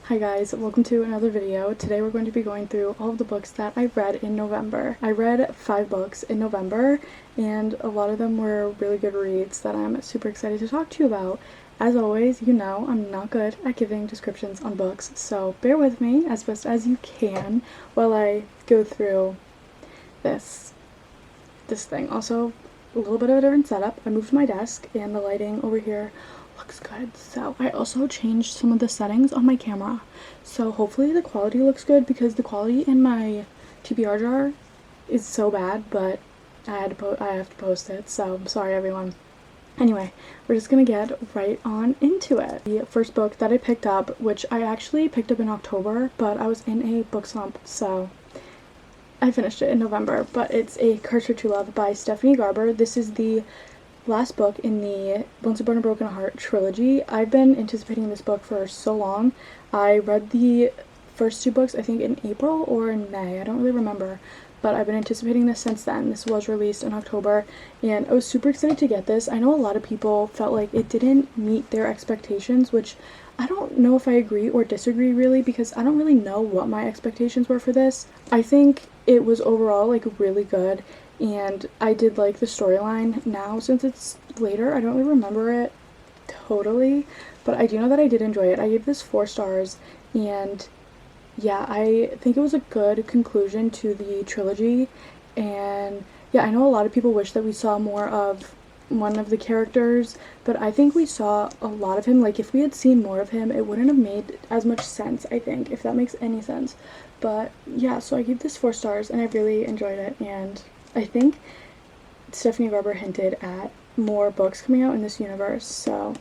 Hi guys, welcome to another video. Today we're going to be going through all of the books that I read in November. I read 5 books in November and a lot of them were really good reads that I'm super excited to talk to you about. As always, you know I'm not good at giving descriptions on books, so bear with me as best as you can while I go through this thing. Also, a little bit of a different setup. I moved my desk and the lighting over here looks good. So I also changed some of the settings on my camera, so hopefully the quality looks good, because the quality in my TBR jar is so bad, but I have to post it, so I'm sorry everyone. Anyway, we're just gonna get right on into it. The first book that I picked up, which I actually picked up in October, but I was in a book slump, so I finished it in November, but it's A Curse for True Love by Stephanie Garber. This is the last book in the Once Upon a Broken Heart trilogy. I've been anticipating this book for so long. I read the first 2 books, I think in April or in May, I don't really remember, but I've been anticipating this since then. This was released in October, and I was super excited to get this. I know a lot of people felt like it didn't meet their expectations, which I don't know if I agree or disagree really, because I don't really know what my expectations were for this. I think it was overall like really good, and I did like the storyline. Now, since it's later, I don't really remember it totally, but I do know that I did enjoy it. I gave this 4 stars, and yeah, I think it was a good conclusion to the trilogy. And yeah, I know a lot of people wish that we saw more of one of the characters, but I think we saw a lot of him. Like, if we had seen more of him, it wouldn't have made as much sense, I think, if that makes any sense. But yeah, so I gave this 4 stars, and I really enjoyed it, and I think Stephanie Garber hinted at more books coming out in this universe, so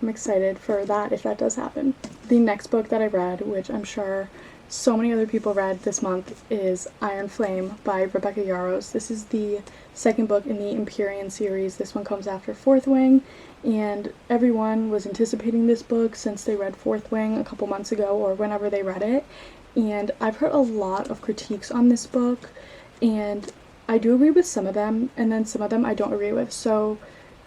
I'm excited for that if that does happen. The next book that I read, which I'm sure so many other people read this month, is Iron Flame by Rebecca Yarros. This is the second book in the Empyrean series. This one comes after Fourth Wing, and everyone was anticipating this book since they read Fourth Wing a couple months ago or whenever they read it, and I've heard a lot of critiques on this book, and I do agree with some of them, and then some of them I don't agree with. So,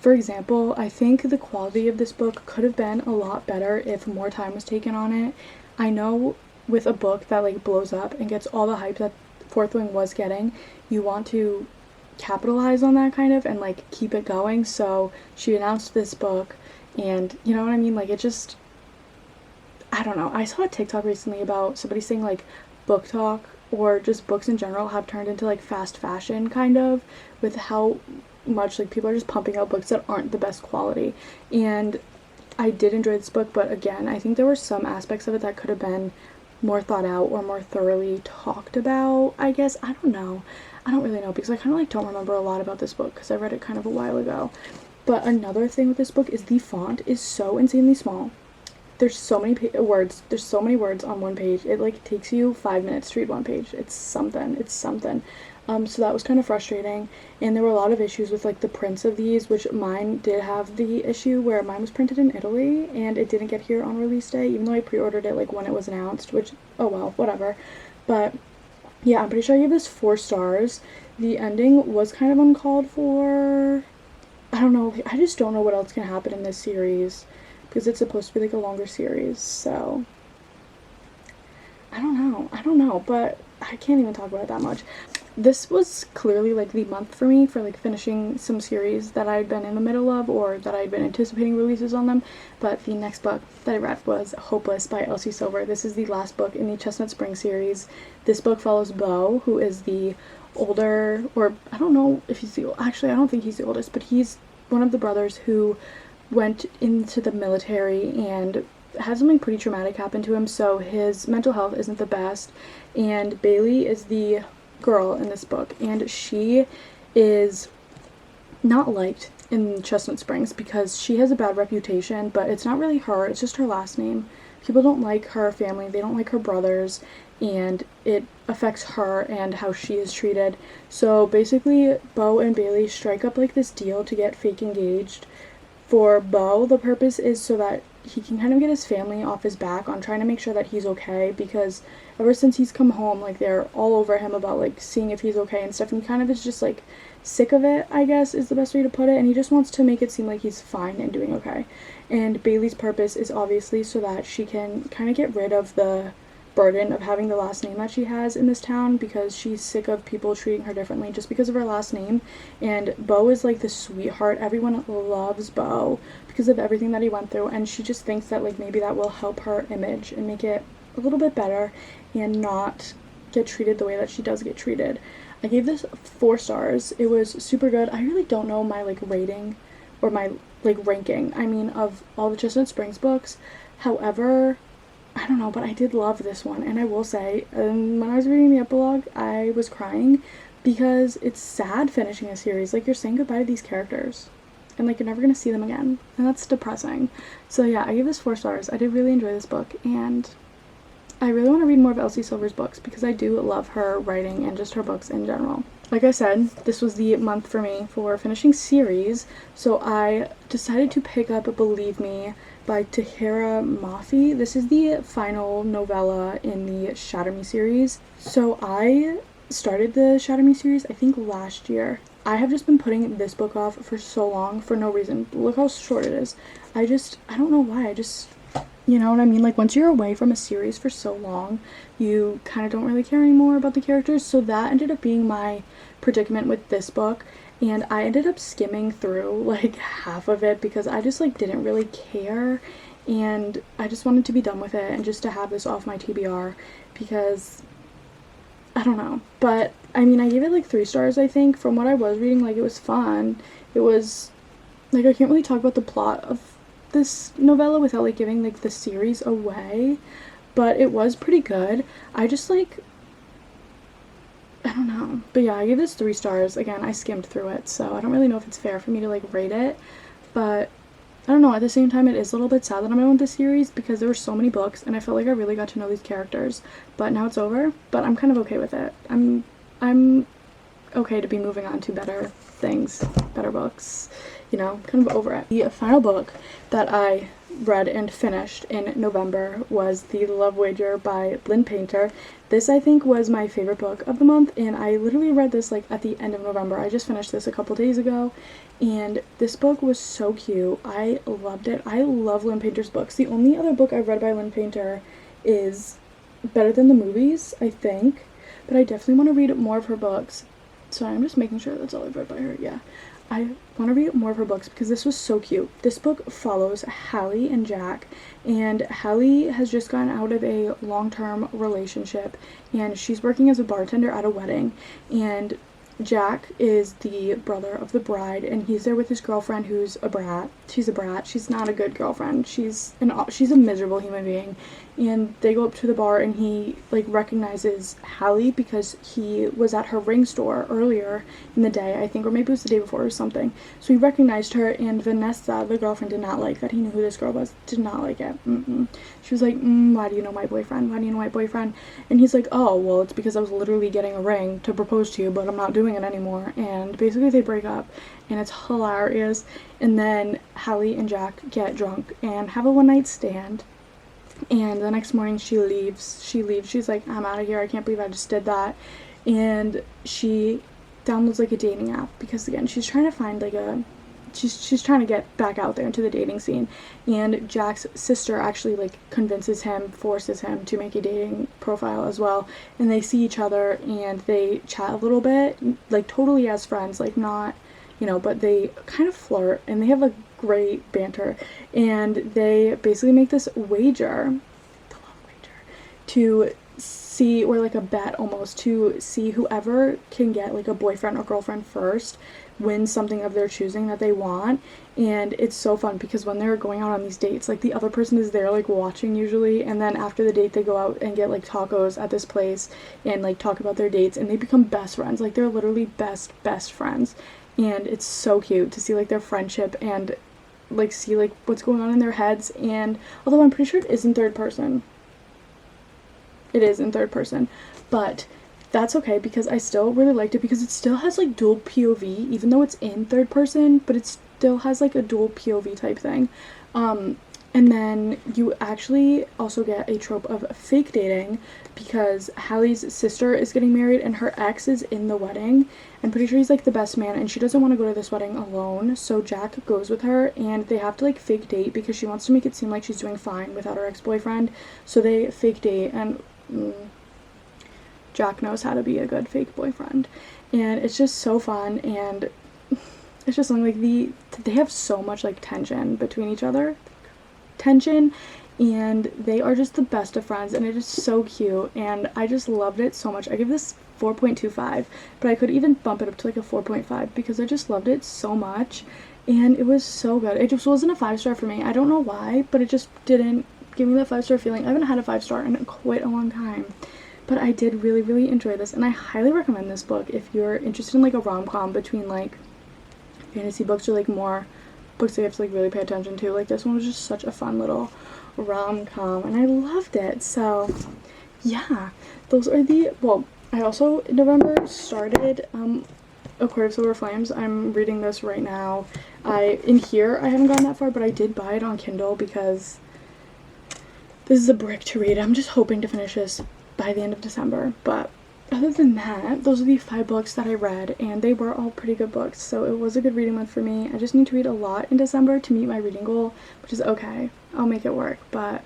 for example, I think the quality of this book could have been a lot better if more time was taken on it. I know with a book that like blows up and gets all the hype that Fourth Wing was getting, you want to capitalize on that kind of and like keep it going. So she announced this book, and you know what I mean? Like, it just, I don't know. I saw a TikTok recently about somebody saying like book talk or just books in general have turned into like fast fashion, kind of, with how much like people are just pumping out books that aren't the best quality. And I did enjoy this book, but again, I think there were some aspects of it that could have been more thought out or more thoroughly talked about, I guess. I don't know. I don't really know, because I kind of like don't remember a lot about this book because I read it kind of a while ago. But another thing with this book is the font is so insanely small. There's so many words. There's so many words on one page. It like takes you 5 minutes to read one page. It's something. It's something. So that was kind of frustrating, and there were a lot of issues with like the prints of these, which mine did have the issue where mine was printed in Italy and it didn't get here on release day, even though I pre-ordered it like when it was announced, which, oh well, whatever. But yeah, I'm pretty sure I gave this 4 stars. The ending was kind of uncalled for. I don't know. I just don't know what else can happen in this series, because it's supposed to be like a longer series, so I don't know, but I can't even talk about it that much. This was clearly like the month for me for like finishing some series that I'd been in the middle of or that I'd been anticipating releases on them. But the next book that I read was Hopeless by Elsie Silver. This is the last book in the Chestnut Spring series. This book follows Beau, who is the older, or I don't know if he's the, actually I don't think he's the oldest, but he's one of the brothers who went into the military and had something pretty traumatic happen to him, so his mental health isn't the best. And Bailey is the girl in this book, and she is not liked in Chestnut Springs because she has a bad reputation, but it's not really her, it's just her last name. People don't like her family, they don't like her brothers, and it affects her and how she is treated. So basically, Beau and Bailey strike up like this deal to get fake engaged. For Beau, the purpose is so that he can kind of get his family off his back on trying to make sure that he's okay, because ever since he's come home, like, they're all over him about, like, seeing if he's okay and stuff, and he kind of is just, like, sick of it, I guess is the best way to put it, and he just wants to make it seem like he's fine and doing okay. And Bailey's purpose is obviously so that she can kind of get rid of the burden of having the last name that she has in this town, because she's sick of people treating her differently just because of her last name. And Beau is like the sweetheart. Everyone loves Beau because of everything that he went through, and she just thinks that, like, maybe that will help her image and make it a little bit better and not get treated the way that she does get treated. I gave this 4 stars. It was super good. I really don't know my, like, rating or my, like, ranking, I mean, of all the Chestnut Springs books. However, I don't know, but I did love this one, and I will say, when I was reading the epilogue, I was crying, because it's sad finishing a series. Like, you're saying goodbye to these characters, and, like, you're never gonna see them again, and that's depressing. So yeah, I gave this 4 stars. I did really enjoy this book, and I really want to read more of Elsie Silver's books, because I do love her writing and just her books in general. Like I said, this was the month for me for finishing series, so I decided to pick up Believe Me by Tahereh Mafi. This is the final novella in the Shatter Me series. So I started the Shatter Me series, I think, last year. I have just been putting this book off for so long for no reason. Look how short it is. I don't know why. You know what I mean? Like, once you're away from a series for so long, you kind of don't really care anymore about the characters. So that ended up being my predicament with this book. And I ended up skimming through, like, half of it because I just, like, didn't really care. And I just wanted to be done with it and just to have this off my TBR, because I don't know. But, I mean, I gave it, like, 3 stars, I think. From what I was reading, like, it was fun. It was, like, I can't really talk about the plot of this novella without, like, giving, like, the series away. But it was pretty good. I just, like, I don't know. But yeah, I gave this 3 stars. Again, I skimmed through it, so I don't really know if it's fair for me to, like, rate it. But I don't know, at the same time, it is a little bit sad that I'm done with this series, because there were so many books, and I felt like I really got to know these characters. But now it's over, but I'm kind of okay with it. I'm okay to be moving on to better things, better books, you know, kind of over it. The final book that I read and finished in November was The Love Wager by Lynn Painter. This, I think, was my favorite book of the month, and I literally read this, like, at the end of November. I just finished this a couple days ago, and this book was so cute. I loved it. I love Lynn Painter's books. The only other book I've read by Lynn Painter is Better Than the Movies, I think, but I definitely want to read more of her books. So I'm just making sure that's all I've read by her. Yeah, I want to read more of her books because this was so cute. This book follows Hallie and Jack, and Hallie has just gotten out of a long-term relationship, and she's working as a bartender at a wedding, and Jack is the brother of the bride, and he's there with his girlfriend who's a brat. She's a brat. She's not a good girlfriend. She's a miserable human being. And they go up to the bar, and he, like, recognizes Hallie because he was at her ring store earlier in the day, I think, or maybe it was the day before or something. So he recognized her, and Vanessa, the girlfriend, did not like that he knew who this girl was. Did not like it. She was like, why do you know my boyfriend? Why do you know my boyfriend? And he's like, oh, well, it's because I was literally getting a ring to propose to you, but I'm not doing it anymore. And basically they break up, and it's hilarious. And then Hallie and Jack get drunk and have a one-night stand. And the next morning she leaves. She's like, I'm out of here. I can't believe I just did that. And she downloads, like, a dating app because, again, she's trying to find, like, she's trying to get back out there into the dating scene. And Jack's sister actually, like, forces him to make a dating profile as well. And they see each other and they chat a little bit, like, totally as friends, like, not, you know, but they kind of flirt, and they have a great banter, and they basically make this wager, the love wager, to see, or like a bet almost, to see whoever can get, like, a boyfriend or girlfriend first wins something of their choosing that they want. And it's so fun because when they're going out on these dates, like, the other person is there, like, watching usually, and then after the date they go out and get, like, tacos at this place and, like, talk about their dates, and they become best friends. Like, they're literally best friends. And it's so cute to see, like, their friendship and, like, see, like, what's going on in their heads. And although I'm pretty sure it is in third person, but that's okay because I still really liked it because it still has, like, dual POV, even though it's in third person, but it still has, like, a dual POV type thing. And then you actually also get a trope of fake dating because Hallie's sister is getting married and her ex is in the wedding. I'm pretty sure he's like the best man and she doesn't want to go to this wedding alone. So Jack goes with her and they have to like fake date because she wants to make it seem like she's doing fine without her ex-boyfriend. So they fake date and Jack knows how to be a good fake boyfriend. And it's just so fun and it's just something like they have so much like tension between each other. And they are just the best of friends and it is so cute and I just loved it so much. I give this 4.25, but I could even bump it up to like a 4.5 because I just loved it so much and it was so good. It just wasn't a 5-star for me. I don't know why, but it just didn't give me that 5-star feeling. I haven't had a 5-star in quite a long time, but I did really, really enjoy this and I highly recommend this book if you're interested in like a rom-com between like fantasy books or like more books that you have to like really pay attention to. Like this one was just such a fun little rom-com and I loved it. So yeah, those are I also in November started A Court of Silver Flames. I'm reading this right now. In here I haven't gotten that far, but I did buy it on Kindle because this is a brick to read. I'm just hoping to finish this by the end of December, but other than that, those are the 5 books that I read, and they were all pretty good books, so it was a good reading month for me. I just need to read a lot in December to meet my reading goal, which is okay. I'll make it work, but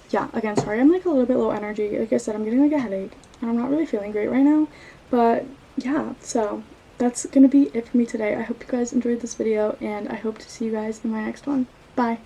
yeah, again, sorry I'm like a little bit low energy. Like I said, I'm getting like a headache, and I'm not really feeling great right now, but yeah, so that's gonna be it for me today. I hope you guys enjoyed this video, and I hope to see you guys in my next one. Bye!